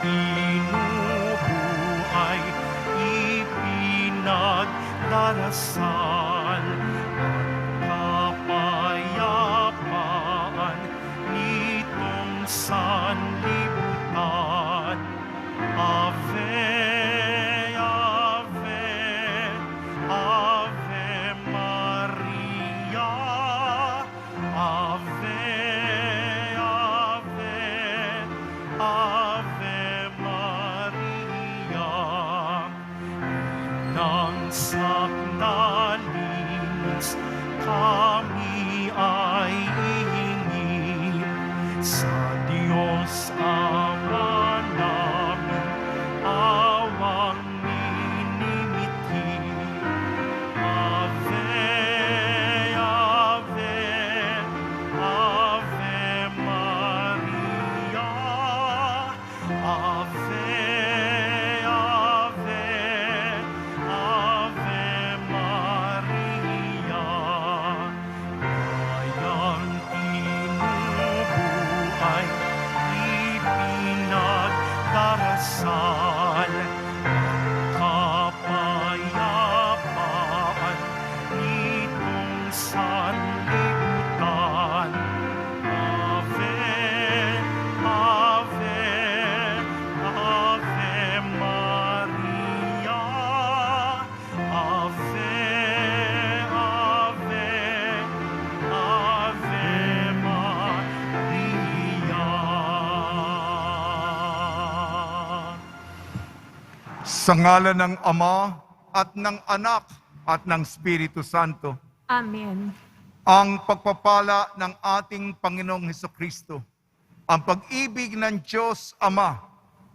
binubuhay, ipinagdarasal, kapayapaan nitong sanlibutan. Ave, Ave, Ave Maria, Ave, Ave, Ave Maria. Nang sakdalins kami ay ihingi sa Diyos Ama namin, awang minimithi. Ave, Ave, Ave Maria, Ave, Ave, Ave Maria. Bayang binubuhay, ipinagdarasal, kapayapaan nitong sanlibutan. Ave, Ave, Ave Maria, Ave, Ave, Ave Maria. Sa ngalan ng Ama at ng Anak at ng Espiritu Santo, Amen. ang pagpapala ng ating Panginoong Hesukristo, ang pag-ibig ng Diyos Ama,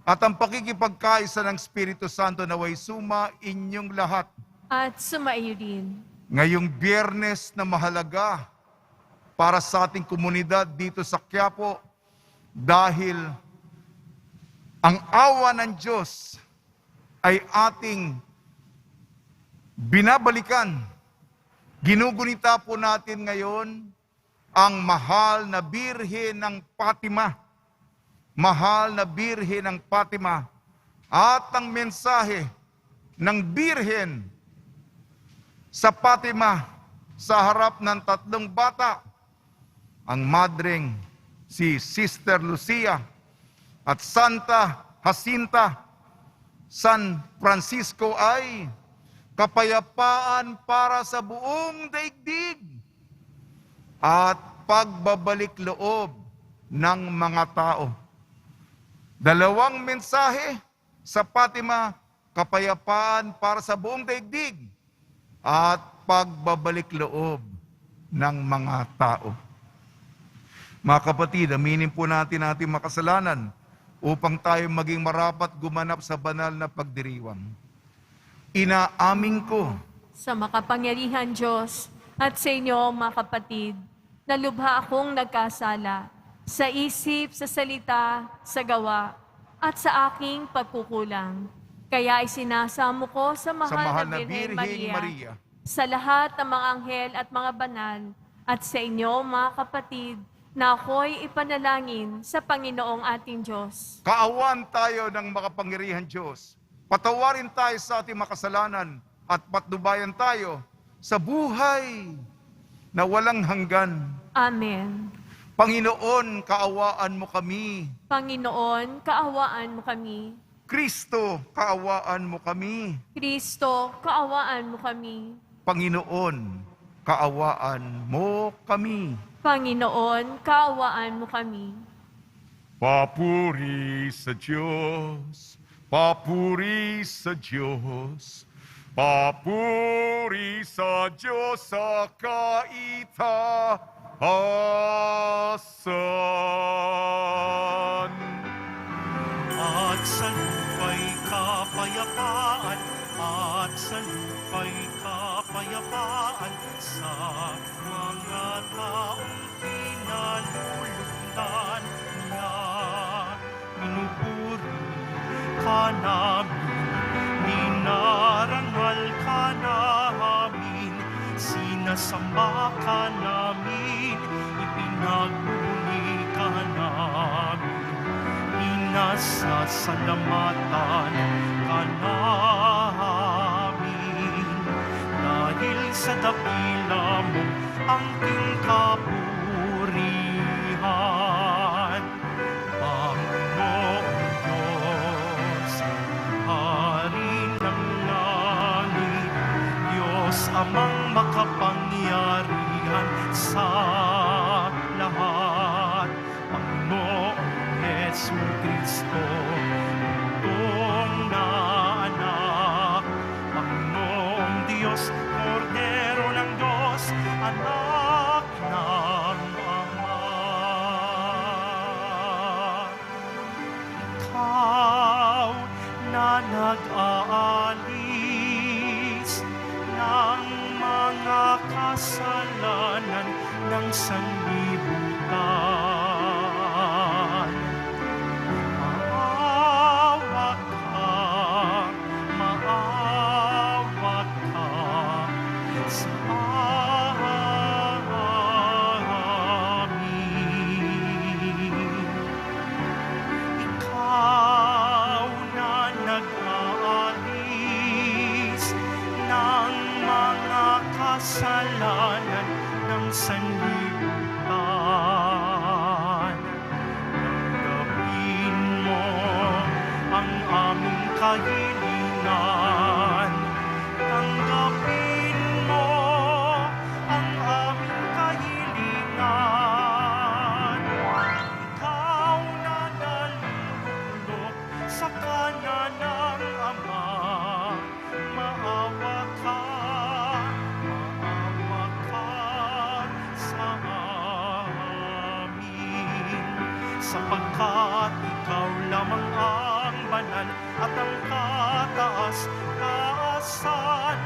at ang pakikipagkaisa ng Espiritu Santo naway suma inyong lahat. At sumaiyo din. Ngayong Biyernes na mahalaga para sa ating komunidad dito sa Quiapo, dahil ang awa ng Diyos ay ating binabalikan. Ginugunita po natin ngayon ang mahal na Birhen ng Fatima. Mahal na Birhen ng Fatima. At ang mensahe ng Birhen sa Fatima sa harap ng tatlong bata, ang madreng si Sister Lucia at Santa Jacinta San Francisco ay kapayapaan para sa buong daigdig at pagbabalik loob ng mga tao. Dalawang mensahe sa Fatima, kapayapaan para sa buong daigdig at pagbabalik loob ng mga tao. Mga kapatid, aminin po natin ating makasalanan upang tayo maging marapat gumanap sa banal na pagdiriwang. Inaamin ko Sa makapangyarihan Diyos at sa inyo, mga kapatid, na lubha akong nagkasala sa isip, sa salita, sa gawa, at sa aking pagkukulang. Kaya isinasamo ko sa mahal na Birheng Maria, sa lahat ng mga anghel at mga banal, at sa inyo, mga kapatid, na ako'y ipanalangin sa Panginoong ating Diyos. kaawan tayo ng makapangyarihan Diyos. Patawarin tayo sa ating makasalanan at patnubayan tayo sa buhay na walang hanggan. Amen. Panginoon, kaawaan mo kami. Panginoon, kaawaan mo kami. Kristo, kaawaan mo kami. Kristo, kaawaan mo kami. Panginoon, kaawaan mo kami. Panginoon, kaawaan mo kami. Papuri sa Diyos, papuri sa Diyos, papuri sa Diyos sa kaitaasan. At sa lupa'y kapayapaan, at sa lupa'y kapayapaan sa mga taong pinalulugdan niya. Minupuri ka namin, dinarangal ka namin, sinasamba ka namin, ipinagbuli ka namin, pinasasalamatan ka namin. Dahil sa dakila mo angking kapurihan, Panginoong Diyos, Hari ng langit, Diyos amang makapangyarihan sa lahat, Panginoong Hesu Kristo, Bugtong na anak, Panginoong Diyos, Kordero ng Diyos, anak ng Ama. Ikaw na nag-aalis ng mga kasalanan ng sanlibutan. Maawa ka sa amin. Ikaw na nag-aalis ng mga kasalanan ng sanlibutan. Tanggapin mo ang aming kahilingan. Tanggapin mo ang aming kahilingan. Ikaw na nalulunok sa kanan ng Ama, maawa ka sa amin. Sapagkat ikaw lamang ang banal at ang kataas-taasan.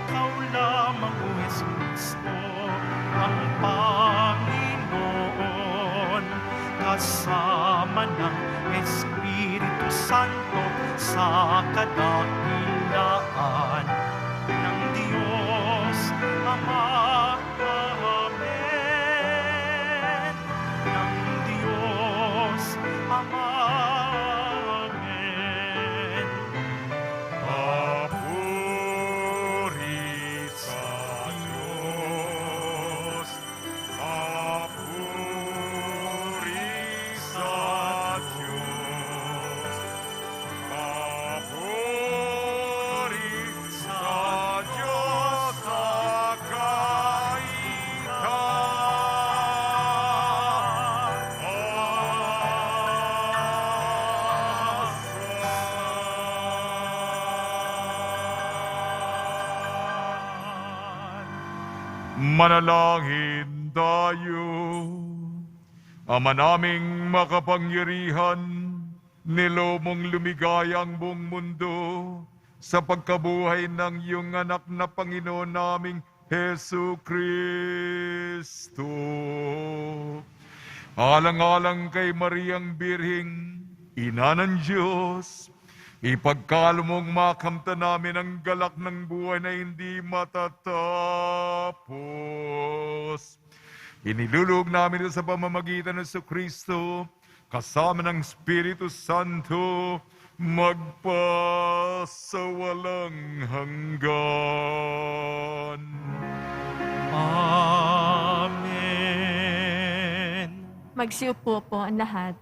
Ikaw lamang, O Jesucristo, ang Panginoon, kasama ng Espiritu Santo sa kadakilaan ng Diyos Ama. Amen. Ng Diyos Ama. Amen. Papuri sa Diyos. Papuri sa Diyos. Papuri sa Diyos sa Manalangin tayo. Ama naming makapangyarihan, nilaw mong lumigaya ang buong mundo sa pagkabuhay ng iyong anak na Panginoon naming Hesu Kristo. Alang-alang kay Mariang Birhing, Ina ng Diyos, ipagkalo mong makamta namin ang galak ng buhay na hindi matatapos. Inilulog namin ito sa pamamagitan ng Kristo, kasama ng Espiritu Santo, magpasawalang hanggan. Amen. Magsiupo po ang lahat.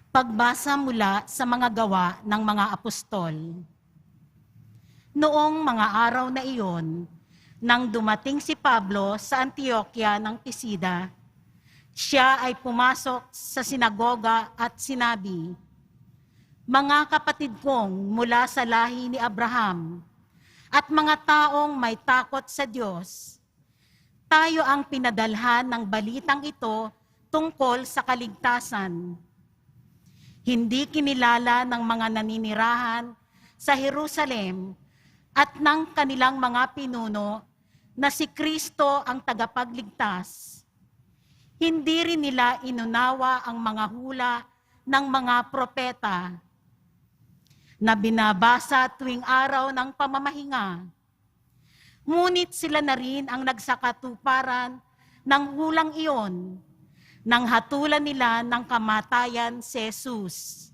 Pagbasa mula sa mga gawa ng mga apostol. Noong mga araw na iyon, nang dumating si Pablo sa Antioquia ng Pisida, siya ay pumasok sa sinagoga at sinabi, "Mga kapatid kong mula sa lahi ni Abraham at mga taong may takot sa Diyos, tayo ang pinadalhan ng balitang ito tungkol sa kaligtasan. Hindi kinilala ng mga naninirahan sa Jerusalem at ng kanilang mga pinuno na si Kristo ang tagapagligtas. Hindi rin nila inunawa ang mga hula ng mga propeta na binabasa tuwing araw ng pamamahinga. Ngunit sila na rin ang nagsakatuparan ng hulang iyon nang hatulan nila ng kamatayan si Jesus.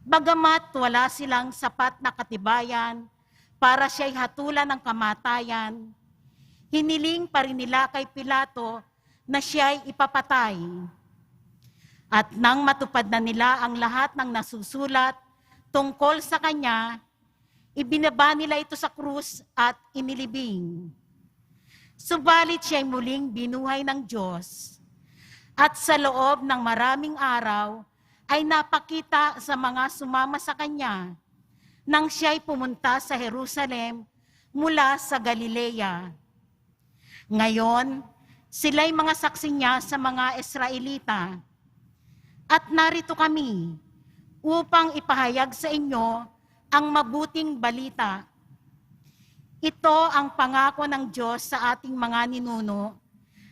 Bagamat wala silang sapat na katibayan para siya'y hatulan ng kamatayan, hiniling pa rin nila kay Pilato na siya'y ipapatay. At nang matupad na nila ang lahat ng nasusulat tungkol sa kanya, ibinaba nila ito sa krus at inilibing. Subalit siya'y muling binuhay ng Diyos. At sa loob ng maraming araw, ay napakita sa mga sumama sa kanya nang siya'y pumunta sa Jerusalem mula sa Galilea. Ngayon, sila'y mga saksi niya sa mga Israelita. At narito kami upang ipahayag sa inyo ang mabuting balita. Ito ang pangako ng Diyos sa ating mga ninuno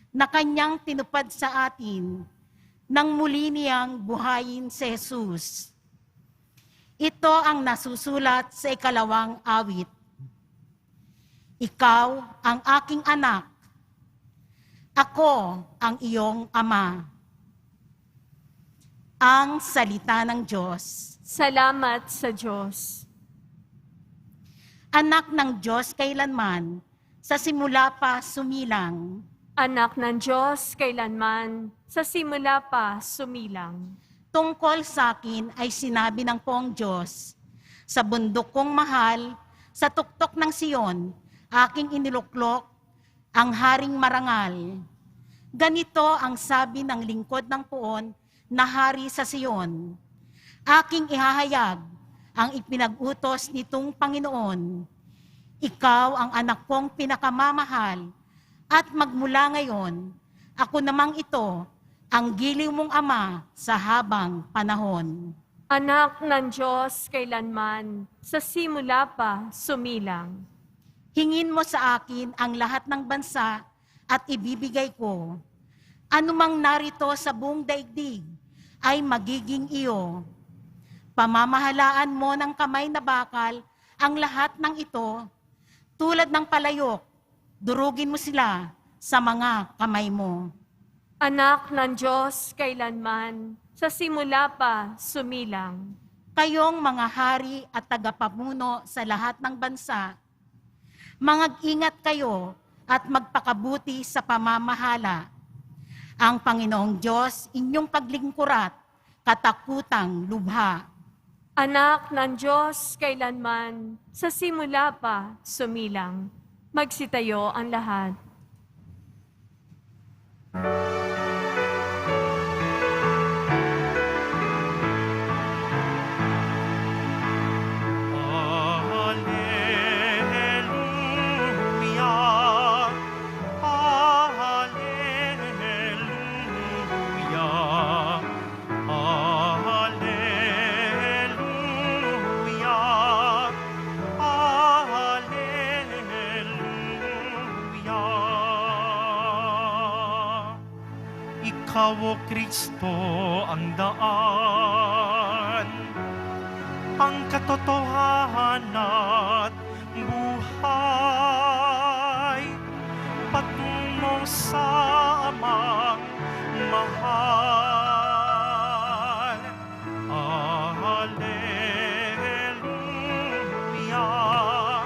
na kanyang tinupad sa atin nang muli niyang buhayin si Jesus. Ito ang nasusulat sa 2 awit. Ikaw ang aking anak, ako ang iyong ama. Ang salita ng Diyos. Salamat sa Diyos. Anak ng Diyos kailanman, sa simula pa sumilang. Anak ng Diyos kailanman, sa simula pa sumilang. Tungkol sa akin ay sinabi ng Poong Diyos, sa bundok kong mahal, sa tuktok ng Siyon, aking iniluklok ang haring marangal. Ganito ang sabi ng lingkod ng Poon na hari sa Siyon. Aking ihahayag ang ipinag-utos nitong Panginoon. Ikaw ang anak kong pinakamamahal, at magmula ngayon, ako namang ito, ang giliw mong ama sa habang panahon. Anak ng Diyos kailanman, sa simula pa sumilang. Hingin mo sa akin ang lahat ng bansa at ibibigay ko. Anumang narito sa buong daigdig ay magiging iyo. Pamamahalaan mo ng kamay na bakal ang lahat ng ito, tulad ng palayok, durugin mo sila sa mga kamay mo. Anak ng Diyos kailanman, sa simula pa sumilang. Kayong mga hari at tagapamuno sa lahat ng bansa, mangag-ingat kayo at magpakabuti sa pamamahala. Ang Panginoong Diyos inyong paglingkurat, katakutang lubha. Anak ng Diyos kailanman, sa simula pa sumilang. Magsitayo ang lahat. Hallelujah, hallelujah, hallelujah, hallelujah. Ikaw, O Kristo, ang daan, ang katotohanan at buhay, patungo sa amang mahal. Hallelujah,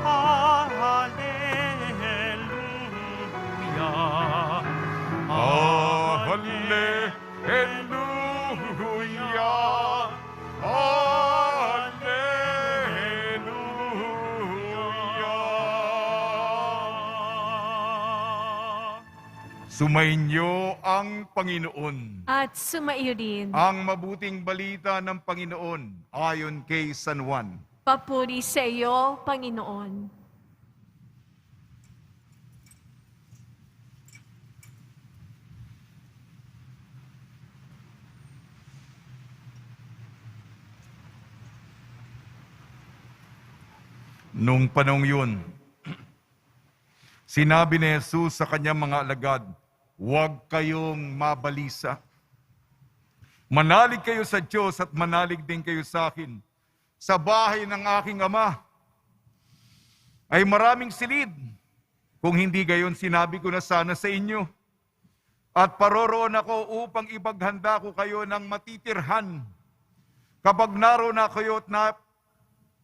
hallelujah, Hallelujah! hallelujah. Sumainyo ang Panginoon. At sumaiyo din. Ang mabuting balita ng Panginoon ayon kay San Juan. Papuri sa iyo, Panginoon. Nung panahong yun, sinabi ni Jesus sa kanyang mga alagad, huwag kayong mabalisa. Manalig kayo sa Diyos at manalig din kayo sa akin. Sa bahay ng aking Ama ay maraming silid. Kung hindi gayon, sinabi ko na sana sa inyo. At paroroon ako upang ipaghanda ko kayo ng matitirhan. Kapag naroon na kayo at na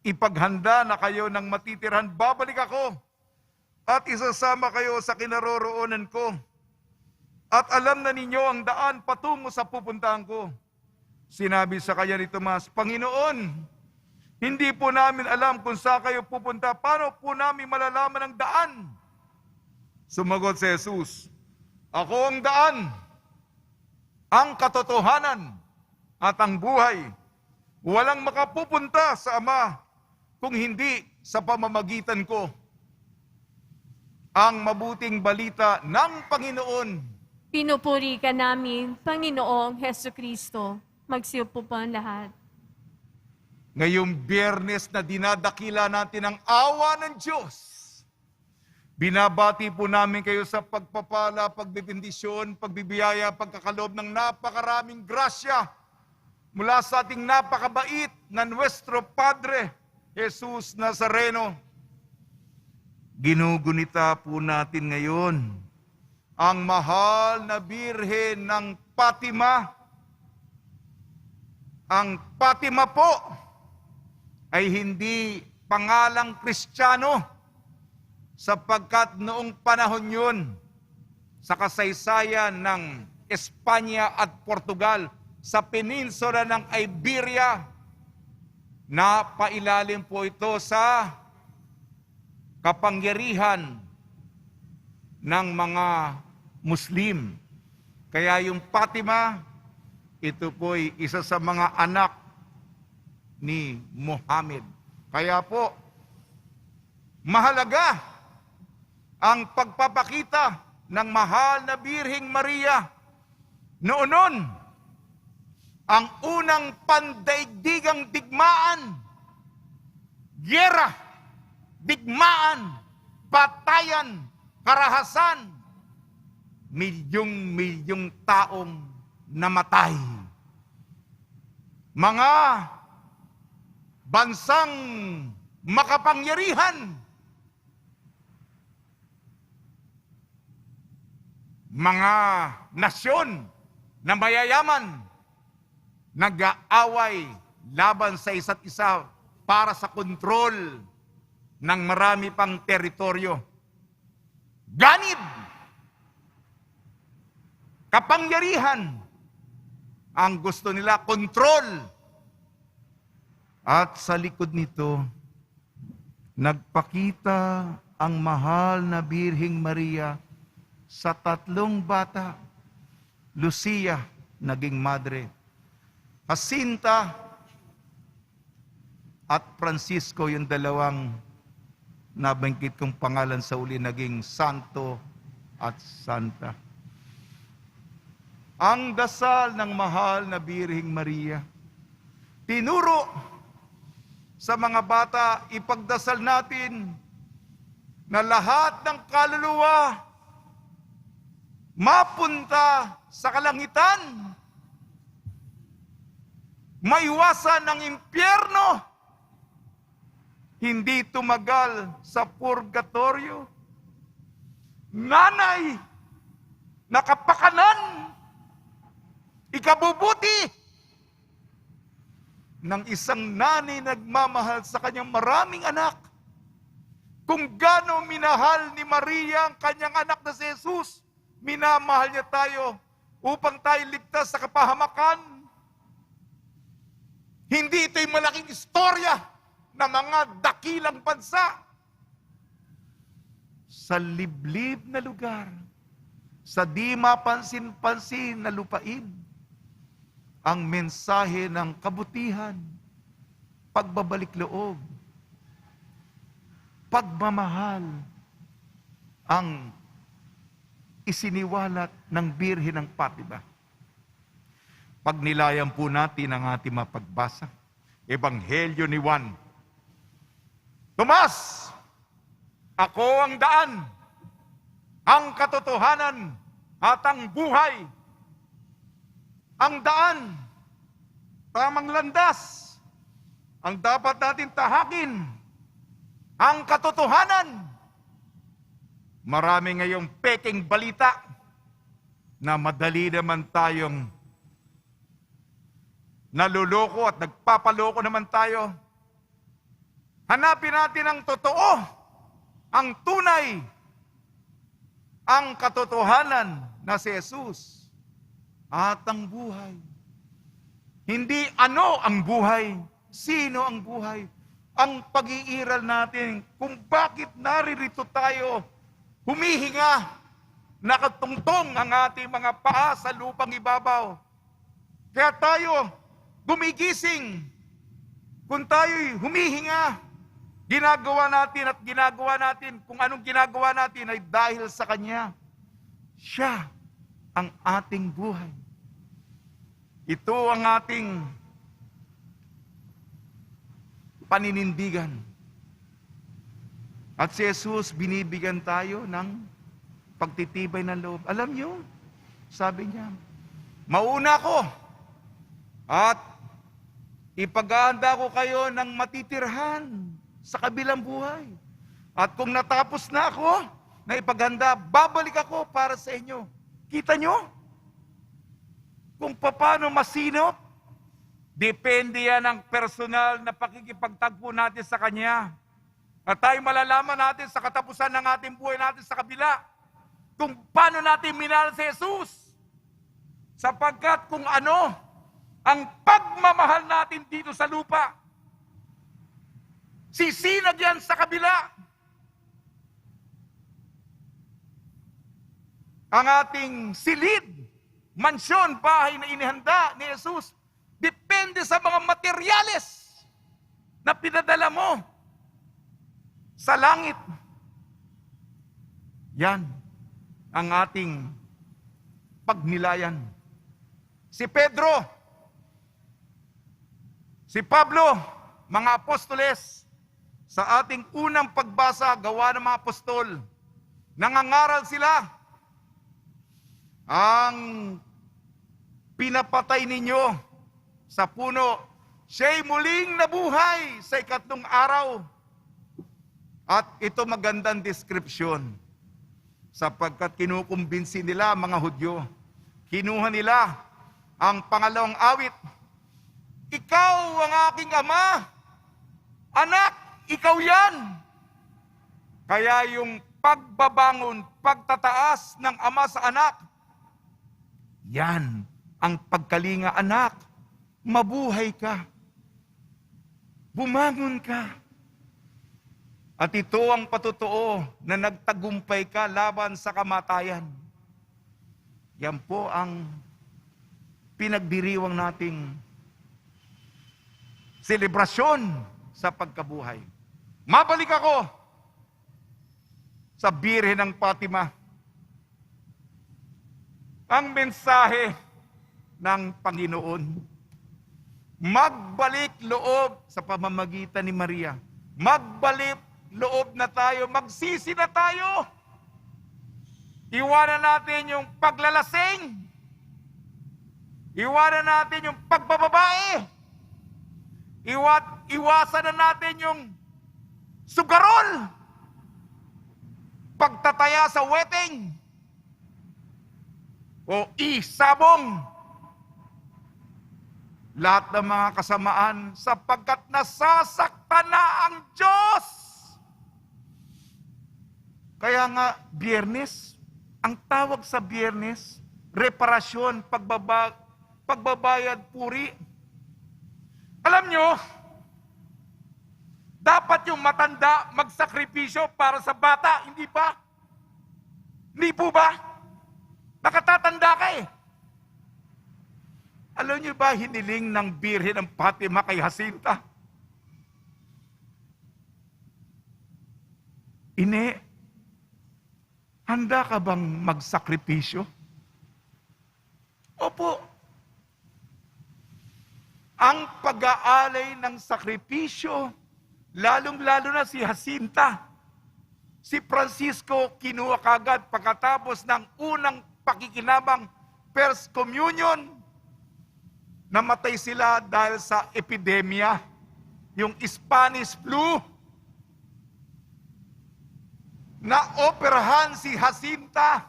ipaghanda na kayo ng matitirhan, babalik ako at isasama kayo sa kinaroroonan ko. At alam na ninyo ang daan patungo sa pupuntahan ko. Sinabi sa kanya ni Tomas, Panginoon, hindi po namin alam kung saan kayo pupunta. Paano po namin malalaman ang daan? Sumagot si Jesus, Ako ang daan, ang katotohanan, at ang buhay. Walang makapupunta sa Ama kung hindi sa pamamagitan ko. Ang mabuting balita ng Panginoon. Pinupuri ka namin, Panginoong Heso Kristo. Magsiupo po ang lahat. Ngayong Biyernes na dinadakila natin ang awa ng Diyos, binabati po namin kayo sa pagpapala, pagbibindisyon, pagbibiyaya, pagkakaloob ng napakaraming grasya mula sa ating napakabait na Nuestro Padre, Jesus Nazareno. Ginugunita po natin ngayon ang mahal na Birhen ng Fatima. Ang Fatima po ay hindi pangalang Kristiyano sapagkat noong panahon yun sa kasaysayan ng Espanya at Portugal sa peninsula ng Iberia, napailalim po ito sa kapangyarihan ng mga Muslim. Kaya yung Fatima, ito po'y isa sa mga anak ni Muhammad. Kaya po, mahalaga ang pagpapakita ng mahal na Birheng Maria. Noon, ang unang pandaigdigang digmaan, gyera, digmaan, batayan, karahasan, milyong-milyong taong namatay. Mga bansang makapangyarihan, mga nasyon na mayayaman, nag-aaway laban sa isa't isa para sa kontrol ng marami pang teritoryo. Ganib, kapangyarihan, ang gusto nila, kontrol. At sa likod nito, nagpakita ang mahal na Birheng Maria sa tatlong bata. Lucia, naging madre. Jacinta at Francisco, yung dalawang nabanggit kong pangalan sa uli, naging santo at santa. Ang dasal ng mahal na Birheng Maria, tinuro sa mga bata, ipagdasal natin na lahat ng kaluluwa mapunta sa kalangitan, maiwasan ng impyerno, hindi tumagal sa purgatorio. Nanay, nakapakanan, ikabubuti ng isang nanay nagmamahal sa kanyang maraming anak. Kung gaano minahal ni Maria ang kanyang anak na si Jesus, minamahal niya tayo upang tayo ligtas sa kapahamakan. Hindi ito'y malaking istorya ng mga dakilang bansa. Sa liblib na lugar, sa di mapansin-pansin na lupain, ang mensahe ng kabutihan, pagbabalik loob, pagmamahal, ang isiniwalat ng Birhen ng Fatima. Pagnilayan po natin ang ating mapagbasa, Ebanghelyo ni Juan. Tomas, ako ang daan, ang katotohanan, at ang buhay. Ang daan, tamang landas, ang dapat natin tahakin, ang katotohanan. Marami ngayong peking balita na madali naman tayong naluloko at nagpapaloko naman tayo. Hanapin natin ang totoo, ang tunay, ang katotohanan na si Jesus at ang buhay. Hindi ano ang buhay, sino ang buhay. Ang pag-iiral natin kung bakit naririto tayo, humihinga, nakatungtong ang ating mga paa sa lupang ibabaw. Kaya tayo gumigising. Kung tayo'y humihinga, ginagawa natin kung anong ginagawa natin ay dahil sa Kanya. Siya ang ating buhay. Ito ang ating paninindigan. At si Jesus binibigyan tayo ng pagtitibay ng loob. Alam nyo, sabi niya, mauna ko at ipag-aanda ko kayo ng matitirhan sa kabilang buhay. At kung natapos na ako na ipaganda, babalik ako para sa inyo. Kita nyo? Kung paano masinop, depende yan ang personal na pakikipagtagpo natin sa Kanya. At tayo malalaman natin sa katapusan ng ating buhay natin sa kabila, kung paano natin minahal si Jesus. Sapagkat kung ano ang pagmamahal natin dito sa lupa, sisinag yan sa kabila. Ang ating silid, mansyon, bahay na inihanda ni Jesus, depende sa mga materyales na pinadala mo sa langit. Yan ang ating pagnilayan. Si Pedro, si Pablo, mga apostoles, sa ating unang pagbasa, gawa ng mga apostol, nangangaral sila, ang pinapatay ninyo sa puno, siya'y muling nabuhay sa ikatlong araw. At ito magandang description, sapagkat kinukumbinsi nila mga Hudyo. Kinuha nila ang pangalawang awit. Ikaw ang aking ama, anak, ikaw yan. Kaya yung pagbabangon, pagtataas ng ama sa anak, yan ang pagkalinga, anak, mabuhay ka. Bumangon ka. At ito ang patotoo na nagtagumpay ka laban sa kamatayan. Yan po ang pinagdiriwang nating selebrasyon sa pagkabuhay. Mabalik ako sa Birhen ng Fatima. Ang mensahe ng Panginoon, magbalik loob sa pamamagitan ni Maria. Magbalik loob na tayo, magsisi na tayo. Iwanan natin yung paglalasing. Iwanan natin yung pagbababae. Iwasan na natin yung sugarol. Pagtataya sa wedding. O isabong. Lahat ng mga kasamaan sapagkat nasasaktan na ang Diyos. Kaya nga, Biyernes, ang tawag sa Biyernes, reparasyon, pagbabayad, puri. Alam nyo, dapat yung matanda magsakripisyo para sa bata, hindi ba? Hindi po ba? Nakatatanda ka eh. Alam niyo ba, hiniling ng Birhen ng Fatima kay Jacinta? Ine, handa ka bang magsakripisyo? Opo. Ang pag-aalay ng sakripisyo, lalong-lalo na si Jacinta, si Francisco kinuha kagad pagkatapos ng unang pakikinabang First Communion. Namatay sila dahil sa epidemya, yung Spanish flu. Naoperahan si Jacinta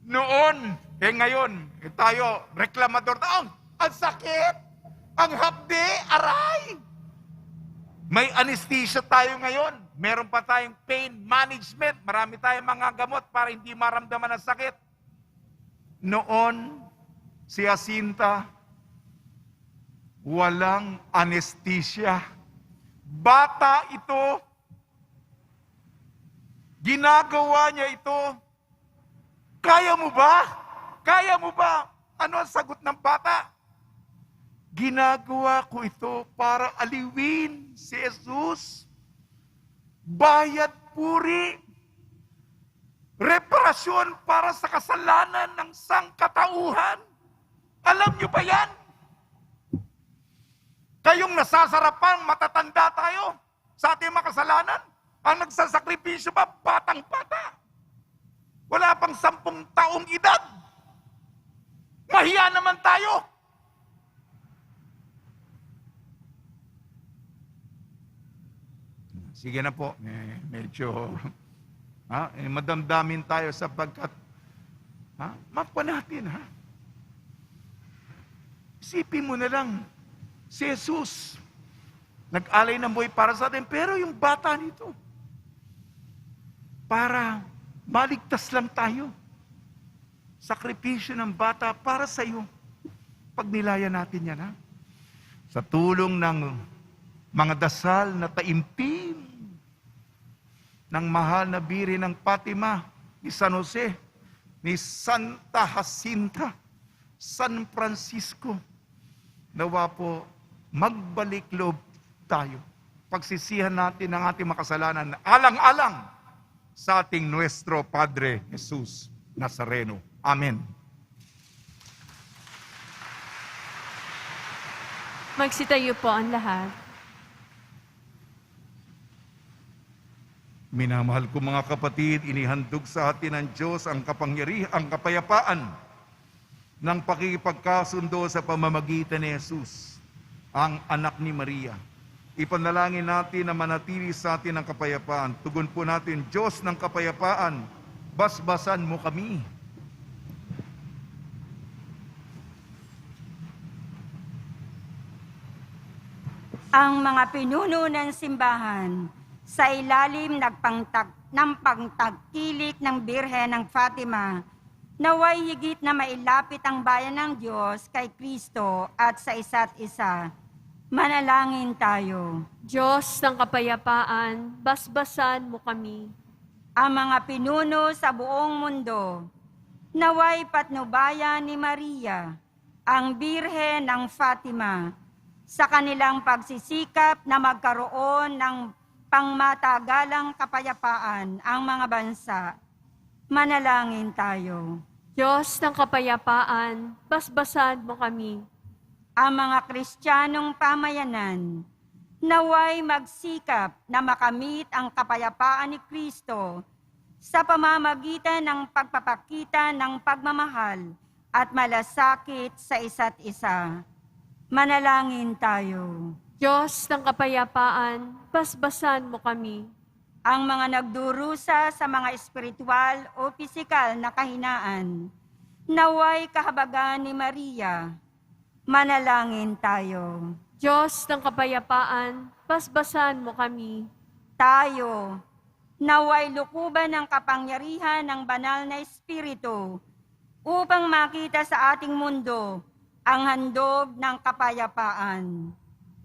noon. Ngayon, tayo, reklamador na. Ang sakit! Ang hapde! Aray! May anesthesia tayo ngayon. Meron pa tayong pain management. Marami tayong mga gamot para hindi maramdaman ang sakit. Noon, si Jacinta, walang anesthesia. Bata ito. Ginagawa niya ito. Kaya mo ba? Kaya mo ba? Ano ang sagot ng bata? Ginagawa ko ito para aliwin si Jesus. Bayad puri. Reparasyon para sa kasalanan ng sangkatauhan. Alam niyo ba yan? Kayong nasasarapan, matatanda tayo sa ating mga kasalanan. Ang nagsasakripisyo pa, batang-bata. Wala pang 10 taong edad. Mahiya naman tayo. Sige na po, medyo madamdamin tayo sapagkat mapwa natin. Isipin mo na lang, si Jesus, nag-alay ng buhay para sa atin, pero yung bata nito, para maligtas lang tayo. Sakripisyo ng bata para sa iyo. Pag nilaya natin yan, sa tulong ng mga dasal na taimpim ng mahal na biri ng Fatima, ni San Jose, ni Santa Jacinta, San Francisco, nawa po magbalik loob tayo. Pagsisihan natin ang ating makasalanan, alang-alang sa ating Nuestro Padre Jesus Nazareno. Amen. Magsitayo po ang lahat. Minamahal ko mga kapatid, inihandog sa atin ng Diyos ang kapangyarihan, ang kapayapaan ng pakikipagkasundo sa pamamagitan ni Jesus, ang anak ni Maria. Ipanalangin natin na manatili sa atin ang kapayapaan. Tugon po natin, Diyos ng kapayapaan, basbasan mo kami. Ang mga pinuno ng simbahan sa ilalim ng pagtagkilik ng Birhen ng Fatima, naway higit na mailapit ang bayan ng Diyos kay Kristo at sa isa't isa. Manalangin tayo. Diyos ng kapayapaan, basbasan mo kami. Ang mga pinuno sa buong mundo, naway patnubayan ni Maria, ang Birhen ng Fatima, sa kanilang pagsisikap na magkaroon ng pangmatagalang kapayapaan ang mga bansa. Manalangin tayo. Diyos ng kapayapaan, basbasan mo kami. Ang mga Kristiyanong pamayanan, naway magsikap na makamit ang kapayapaan ni Kristo sa pamamagitan ng pagpapakita ng pagmamahal at malasakit sa isa't isa. Manalangin tayo. Diyos ng kapayapaan, basbasan mo kami. Ang mga nagdurusa sa mga espiritual o pisikal na kahinaan, naway kahabagan ni Maria. Manalangin tayo. Diyos ng kapayapaan, basbasan mo kami. Tayo, naway lukuban ng kapangyarihan ng banal na Espiritu upang makita sa ating mundo ang handog ng kapayapaan.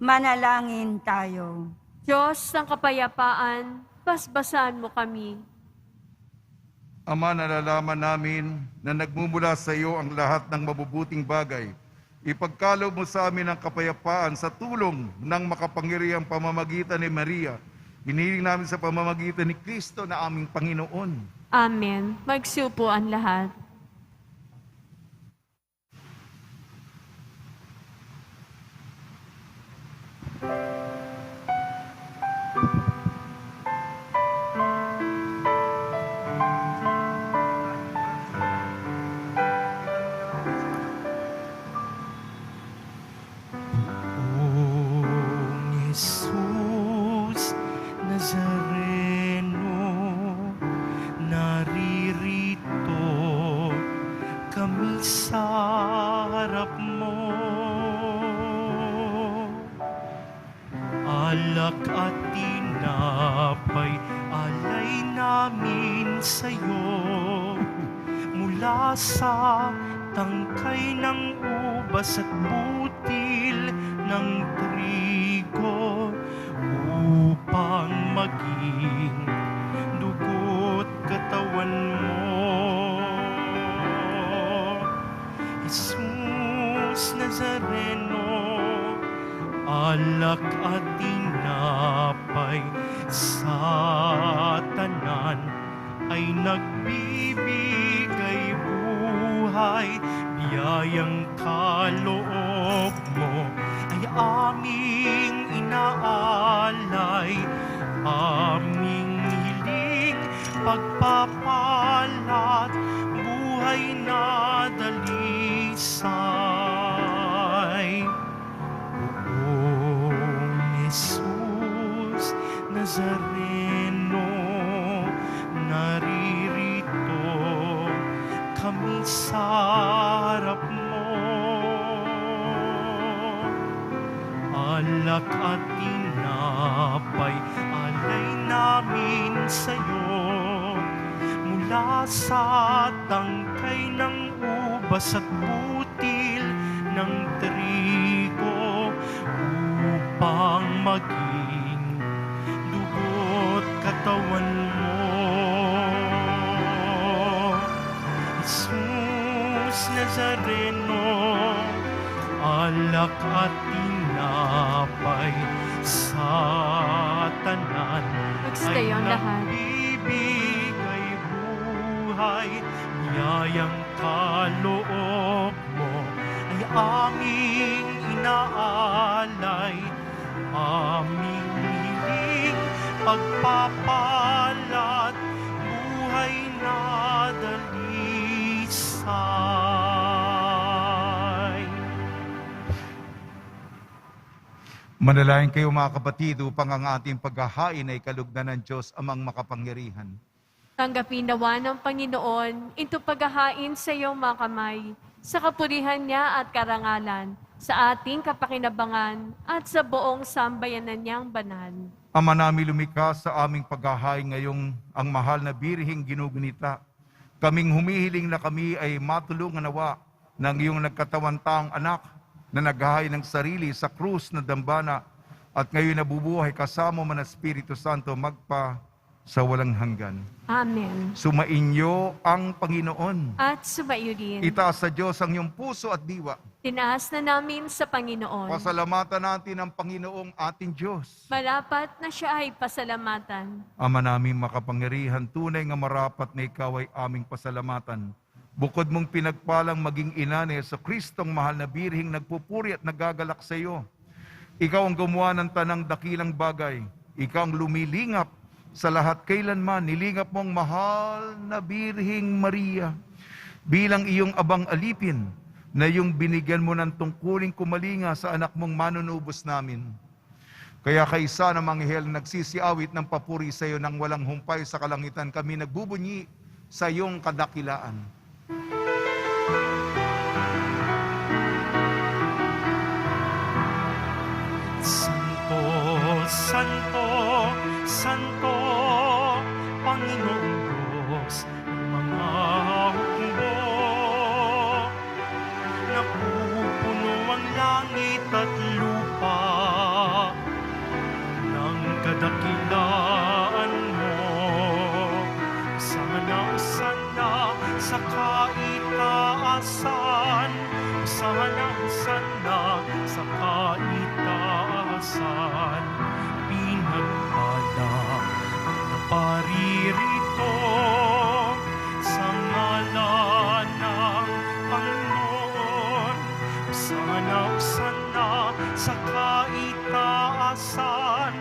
Manalangin tayo. Diyos ng kapayapaan, basbasan mo kami. Ama, nalalaman namin na nagmumula sa iyo ang lahat ng mabubuting bagay. Ipagkaloob mo sa amin ang kapayapaan sa tulong ng makapangyarihang pamamagitan ni Maria. Hinihiling namin sa pamamagitan ni Kristo na aming Panginoon. Amen. Magsiupo ang lahat. Jesus Nazareno, naririto alak at tinapay, alay namin sa'yo. Mula sa tangkay ng ubas at butil ng trigo, upang maging dugo't katawan mo. Jesus Nazareno, alak at tinapay, sa tanan ay nagbibigay buhay. Biyayang kaloob mo ay aming inaalay, aming hiling pagpapalat, buhay na dalisay. Buong Jesus Nazareno, naririto kami sa harap mo. Alak at tinapay, alay namin sa'yo. Mula sa tangkay ng ubas at butil ng trigo, upang maging dugo't katawan mo. Jesus Nazareno, alak at tinapay, sa tanan ay Magstayong lahat. nagbibigay buhay. Biyayang kaloob mo ay aming inaalay, aming hiling pagpapalat, buhay na dalisay. Manalangin kayo mga kapatid upang ang ating paghahain ay kalugdan ng Diyos amang makapangyarihan. Tanggapin nawa ng Panginoon ito paghahain sa iyong mga kamay, sa kapurihan niya at karangalan, sa ating kapakinabangan at sa buong sambayanan niyang banal. Ama namin lumikha sa aming paghahain ngayong ang mahal na birheng ginugunita. Kaming humihiling na kami ay matulungan nawa ng iyong nagkatawantaang anak na naghahain ng sarili sa krus na dambana at ngayon nabubuhay kasama man ng Espiritu Santo magpa sa walang hanggan. Amen. Sumainyo ang Panginoon. At sumayo din. Itaas sa Diyos ang iyong puso at diwa. Tinaas na namin sa Panginoon. Pasalamatan natin ang Panginoong ating Diyos. Malapat na siya ay pasalamatan. Ama naming makapangyarihan, tunay nga marapat na ikaw ay aming pasalamatan. Bukod mong pinagpalang maging ina ni Jesucristong mahal na birhing nagpupuri at nagagalak sa iyo. Ikaw ang gumawa ng tanang dakilang bagay. Ikaw ang lumilingap sa lahat kailanman. Nilingap mong mahal na birhing Maria bilang iyong abang alipin na iyong binigyan mo ng tungkuling kumalinga sa anak mong manunubos namin. Kaya kaisa ng mga anghel nagsisiawit ng papuri sa iyo nang walang humpay sa kalangitan, kami nagbubunyi sa iyong kadakilaan. Santo, Santo, Santo, Panginoong Diyos ng mga hukbo. Napupuno ang langit at lupa ng kadakilaan mo. Sana sa kaitaasan, sana sa kaitaasan, pinagpala na paririto sa ngalan ng Panginoon. Sana sa kaitaasan,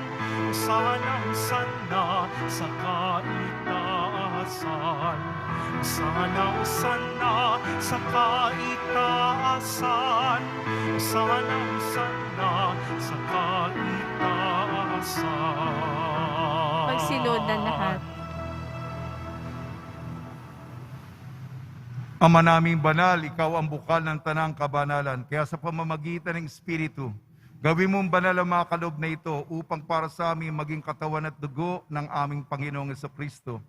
sana sa kaitaasan, sana sa kaitaasan, sana sa kaitaasan. Magsilod ng lahat. Ama naming banal, ikaw ang bukal ng tanang kabanalan. Kaya sa pamamagitan ng Espiritu, Gawin mong banal ang mga kaloob na ito upang para sa amin maging katawan at dugo ng aming Panginoong Jesucristo.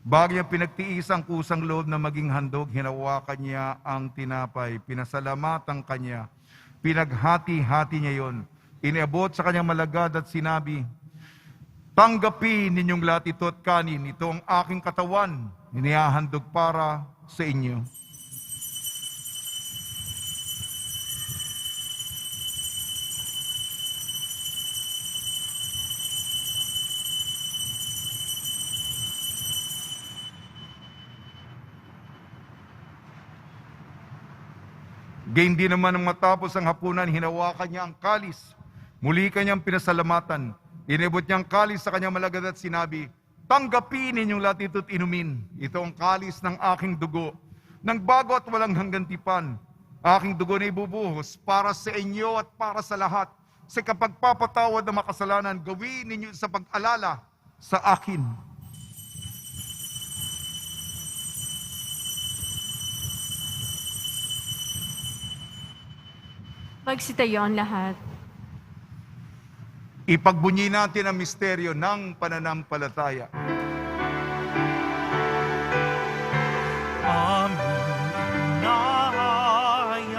Bago niya pinagtiis ang kusang loob na maging handog, hinawakan niya ang tinapay, pinasalamatan kanya, pinaghati-hati niya yon, iniabot sa kanyang malagad at sinabi, "Tanggapin ninyong lahat ito at kanin, ito ang aking katawan, inihahandog para sa inyo." Gayon din naman nang matapos ang hapunan, hinawakan niya ang kalis. Muli kanyang pinasalamatan. Inibot niya ang kalis sa kanyang malagad at sinabi, "Tanggapin ninyong lahat ito at inumin. Ito ang kalis ng aking dugo, ng bago at walang hanggang tipan. Aking dugo na ibubuhos para sa inyo at para sa lahat. Sa kapagpapatawad ng makasalanan, gawin ninyo sa pag-alala sa akin." Magsitayo ang lahat. Ipagbunyi natin ang misteryo ng pananampalataya. Aming inahayag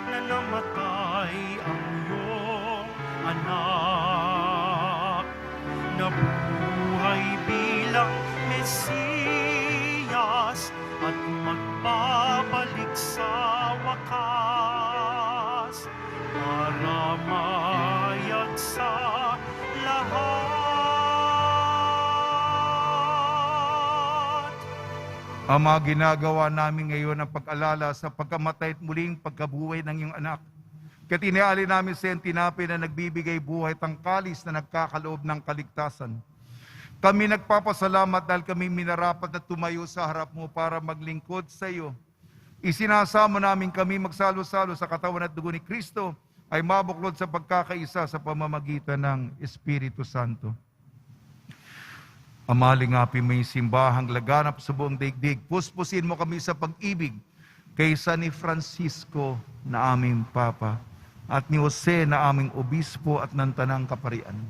na namatay ang iyong anak, na buhay bilang Mesiyas at magbabalik sa wakas para mayag sa lahat. Ang mga ginagawa namin ngayon ang pag-alala sa pagkamatay at muling pagkabuhay ng iyong anak. Kaya tiniali namin sa iyong tinapay na nagbibigay buhay at ang kalis na nagkakaloob ng kaligtasan. Kami nagpapasalamat dahil kami minarapat na tumayo sa harap mo para maglingkod sa iyo. Isinasamo namin kami magsalo-salo sa katawan at dugo ni Kristo ay mabuklod sa pagkakaisa sa pamamagitan ng Espiritu Santo. Amalingapin mo yung simbahang laganap sa buong daigdig. Puspusin mo kami sa pag-ibig kaysa ni Francisco na aming Papa at ni Jose na aming Obispo at ng Tanang Kaparian.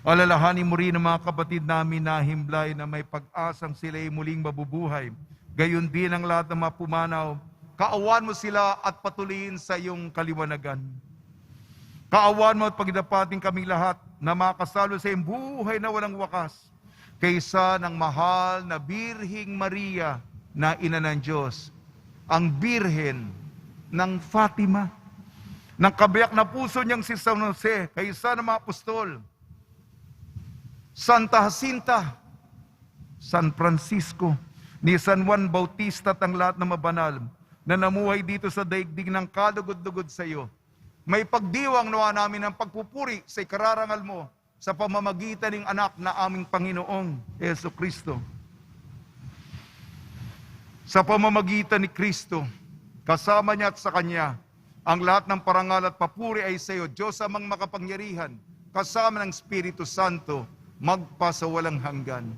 Alalahanin mo rin ang mga kapatid namin na himlay na may pag-asang sila ay muling mabubuhay. Gayon din ang lahat ng mga pumanaw. Kaawan mo sila at patuloyin sa iyong kaliwanagan. Kaawan mo at pagdapating kaming lahat na makasalo sa iyong buhay na walang wakas kaysa ng mahal na Birhing Maria na ina ng Diyos, ang Birhen ng Fatima, ng kabiyak na puso niyang si San Jose, kaysa ng mga apostol, Santa Jacinta, San Francisco, ni San Juan Bautista at ang lahat ng mabanal na namuhay dito sa daigdig ng kalugod-lugod sa iyo. May pagdiwang nawa namin ng pagpupuri sa ikararangal mo sa pamamagitan ng anak na aming Panginoong Jesucristo. Sa pamamagitan ni Kristo, kasama niya at sa Kanya, ang lahat ng parangal at papuri ay sa iyo, Diyos amang makapangyarihan, kasama ng Espiritu Santo, magpasawalang hanggan.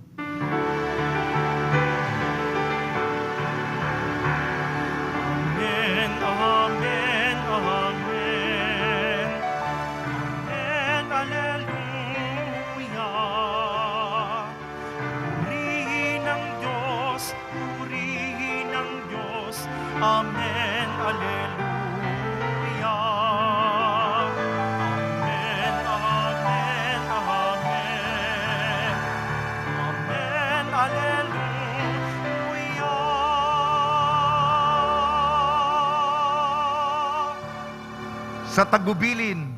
Amen, amen, amen. Amen, alleluia. Purihin ang Diyos, purihin ang Diyos. Amen, alleluia. Amen, amen, amen. Amen, alleluia. Sa tagubilin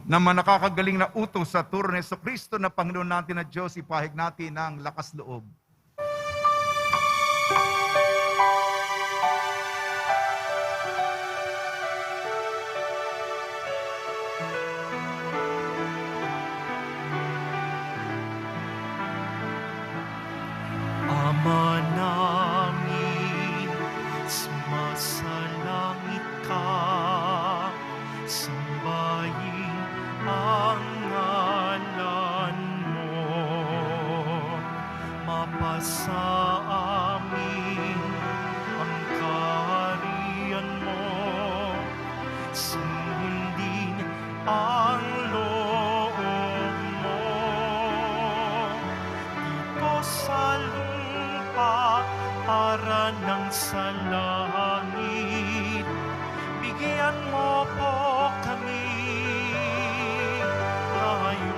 na nakakagaling na utos sa turo ni Jesucristo na Panginoon natin at Diyos, ipahig natin ang lakas loob. Ama namin, sumasalangit ka, sambahin ang ngalan mo, mapasa amin ang kaharian mo, sumbahin sa langit, bigyan mo po kami ngayon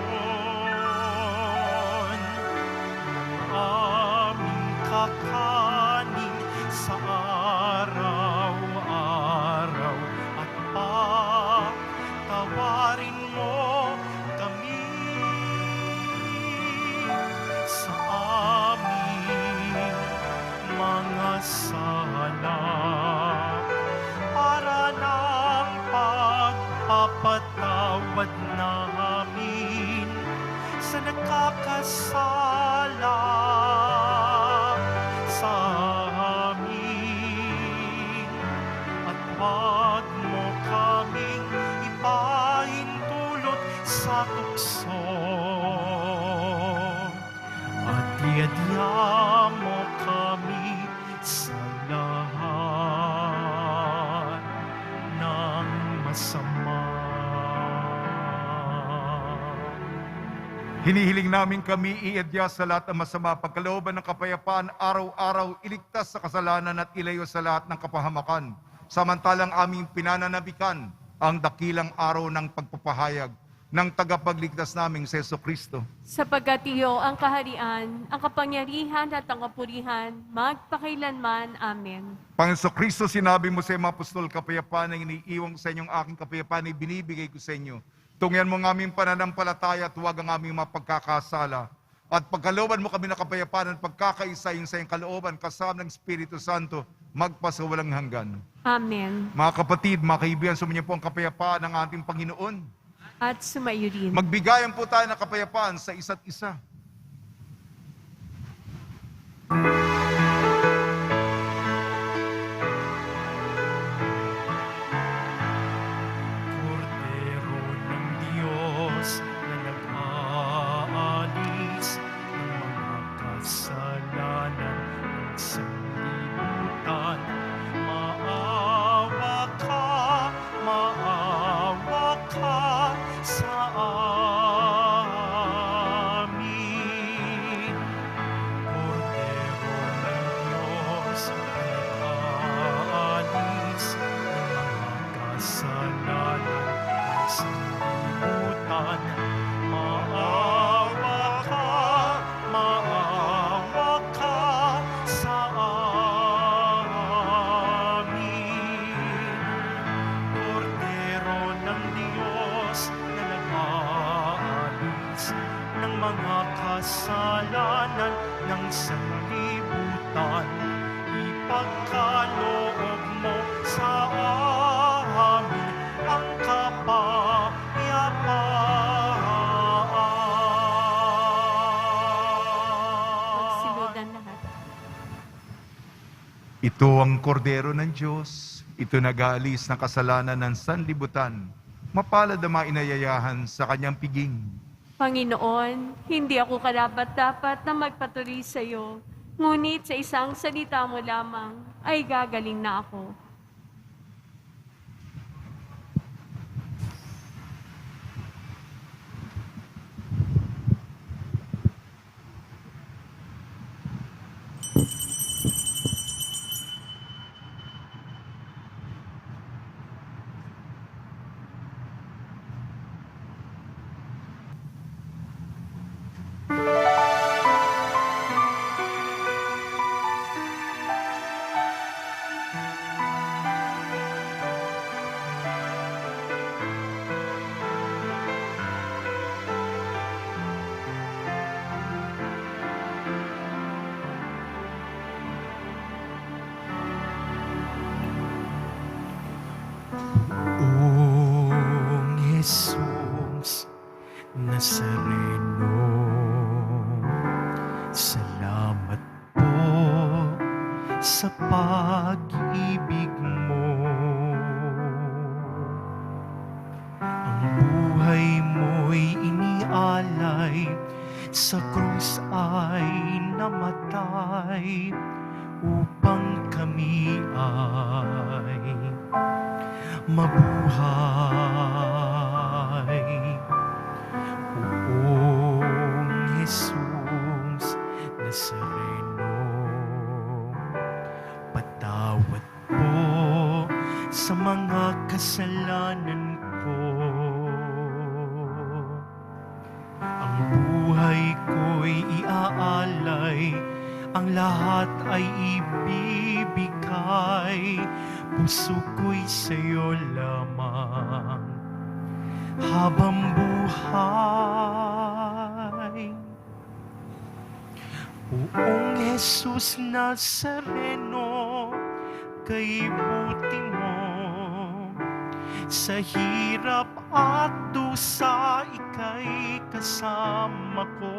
ng aming kakanin sa araw-araw, at patawarin mo kami sa aming mga sala, para ng pagpapatawad namin sa nagkakasala sa amin. At wag mo kaming ipahintulot sa tukso, at iadya mo kami sa lahat ng masama. Hinihiling namin kami iadya sa lahat ng masama, pagkalooban ng kapayapaan, araw-araw iligtas sa kasalanan at ilayo sa lahat ng kapahamakan. Samantalang aming pinananabikan ang dakilang araw ng pagpapahayag ng tagapagligtas naming si Jesucristo. Sapagkat iyo ang kaharian, ang kapangyarihan at ang kapurihan, magpakailanman. Amen. Panginoon Kristo, sinabi mo sa mga apostol, kapayapaan ang iniiwan ko sa inyong aking kapayapaan ay binibigay ko sa inyo. Tungyan mo ng aming pananampalataya at huwag ang aming mapagkakasala. At pagkalooban mo kami na kapayapaan at pagkakaisa sa iyong kalooban kasama ng Espiritu Santo, magpasawalang hanggan. Amen. Mga kapatid, mga kaibigan, sumunyo po ang kapayapaan ng ating Panginoon. At sumayo rin. Magbigayan po tayo ng kapayapaan sa isa't isa. Kordero ng Diyos na nag-aalis ng mga kasalanan ng sanlibutan, maawa ka sa amin. Kordero ng Diyos na nag-aalis ng mga kasalanan ng sanlibutan, maawa ka sa amin. Kordero ng Diyos na nag-aalis ng mga kasalanan ng sanlibutan, ipagkaloob mo sa amin ang kapayapaan. Magsiludan lahat. Ito ang kordero ng Diyos. Ito nag-aalis ng kasalanan ng sanlibutan. Mapalad ang mga inayayahan sa kanyang piging. Panginoon, hindi ako karapat-dapat na magpatuloy sa iyo, ngunit sa isang salita mo lamang ay gagaling na ako. Ong Jesus Nazareno, salamat po sa pag-ibig mo. Ang buhay mo'y inialay, sa krus ay namatay, upang kami ay mabuhay. Poong Jesus Nazareno, patawad ang lahat ay ibibigay, puso ko'y sa'yo lamang habang buhay. Buong Jesus Nazareno, kay buti mo, sa hirap at dusa ika'y kasama ko.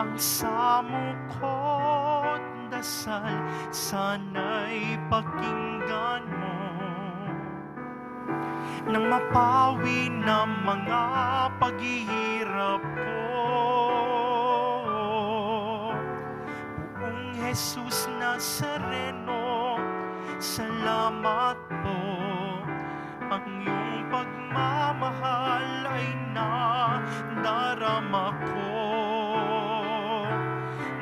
Ang samo ko't dasal, sana'y pakinggan mo, nang mapawi na mga paghihirap ko. Buong Jesus Nazareno, salamat po. Ang iyong pagmamahal ay nadarama ko.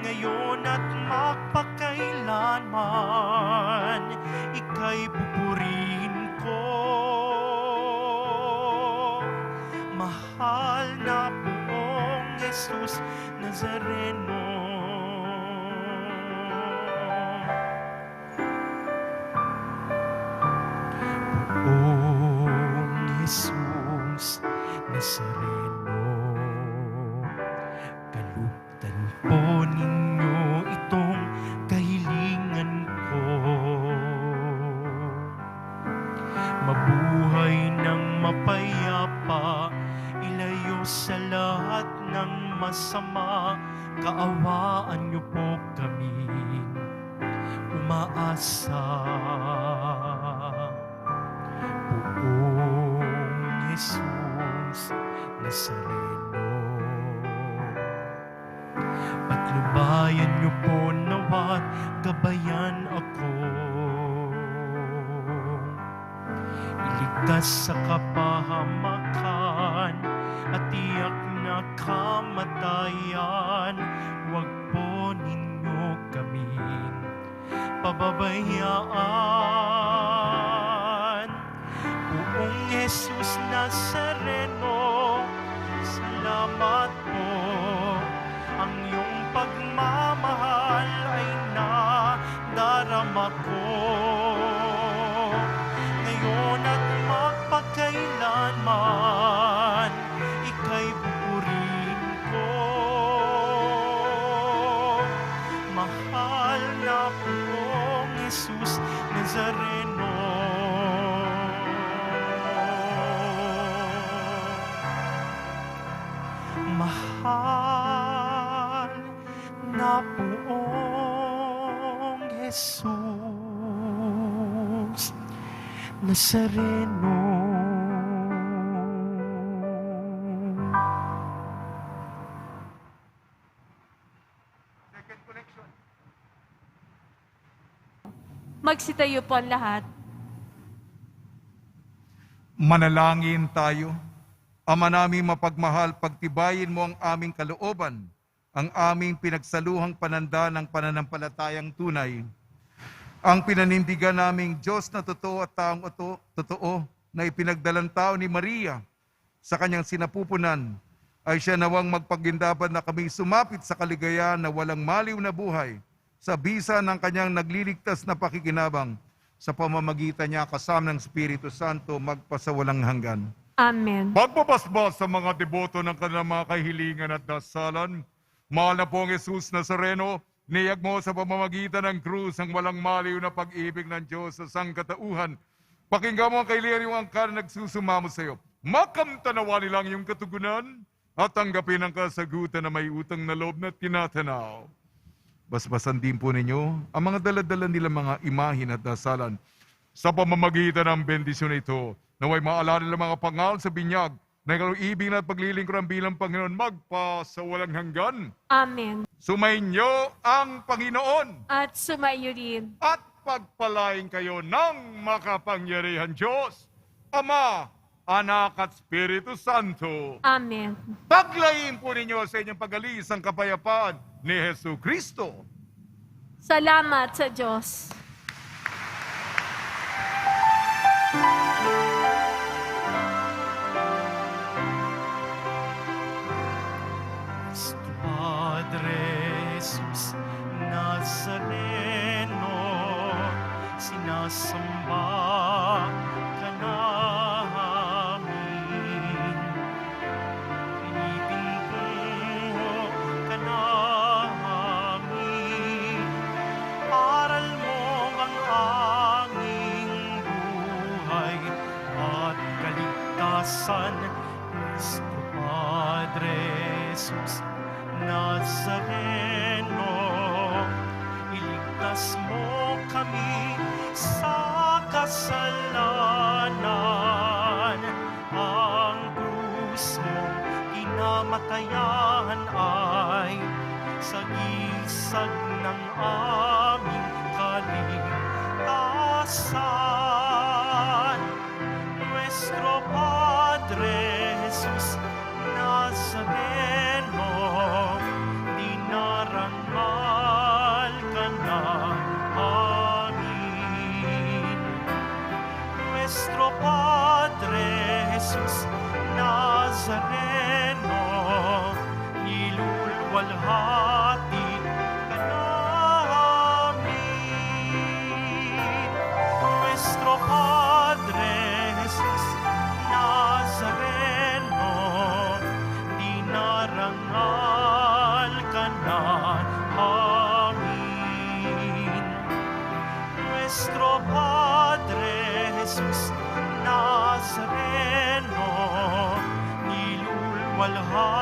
Ngayon at magpakailanman, ika'y pupurihin ko. Mahal na Poong Jesus Nazareno. Poong Jesus Nazareno, kalugtan po ninyo itong kahilingan ko. Mabuhay ng mapayapa, ilayo sa lahat ng masama. Kaawaan niyo po kami, umaasa. Poong Jesus Nazareno, patnubayan niyo po nawa't gabayan ako. Iligtas sa kapahamakan at tiyak na kamatayan. Huwag po ninyo kaming pababayaan. Poong Jesus Nazareno, salamat po. Ang iyong pagmamahal ay nadarama ko. Ngayon at magpakailanman, ika'y pupurihin ko. Mahal na Poong Jesus Nazareno, mahal na Poong Jesus Nazareno. Second collection. Magsitayo po ang lahat. Manalangin tayo. Ama naming mapagmahal, pagtibayin mo ang aming kalooban, ang aming pinagsaluhang pananda ng pananampalatayang tunay. Ang pinanindigan naming Diyos na totoo at taong totoo na ipinagdalang tao ni Maria sa kanyang sinapupunan, ay siya nawang magpagindapan na kami sumapit sa kaligayahan na walang maliw na buhay sa bisa ng kanyang nagliligtas na pakikinabang sa pamamagitan niya kasama ng Espiritu Santo magpasawalang hanggan. Amen. Pagpapasbas sa mga deboto ng kanilang mga kahilingan at dasalan, mahal na Poong Jesus Nazareno, niyag mo sa pamamagitan ng krus ang walang maliw na pag-ibig ng Diyos sa sangkatauhan. Pakinggan mo ang kahilingan yung angkan na nagsusumamo sa iyo. Makamtanawa nilang yung katugunan at tanggapin ang kasagutan na may utang na loob na tinatanaw. Basbasan din po ninyo ang mga daladala nilang mga imahin at dasalan. Sa pamamagitan ng bendisyon ito, naway maalala ng mga pangal sa binyag na ikaw ibig na at paglilingkuran bilang Panginoon magpasawalang hanggan. Amen. Sumainyo ang Panginoon At sumayo rin. at pagpalain kayo ng makapangyarihan Diyos, Ama, Anak at Espiritu Santo. Amen. Paglayin po ninyo sa inyong pag-alis ang kapayapaan ni Jesu Kristo. Salamat sa Diyos. Padre Sinasamba ka namin, pinipinto ka namin. Aral mo ang aming buhay at kaligtasan, Cristo Padre Jesus Nazareno. Iligtas mo kami sa kasalanan. Ang krus mong kinamatayan ay sagisag ng aming kaligtasan. Nuestro Padre Jesus Nazareno, dinarangal ka namin. Nuestro Padre Jesus Nazareno, nilulwalhati ka namin. Nuestro Padre Jesus Nazareno, dinarangal ka namin. Nuestro Padre Jesus Nazareno, nilulwalhati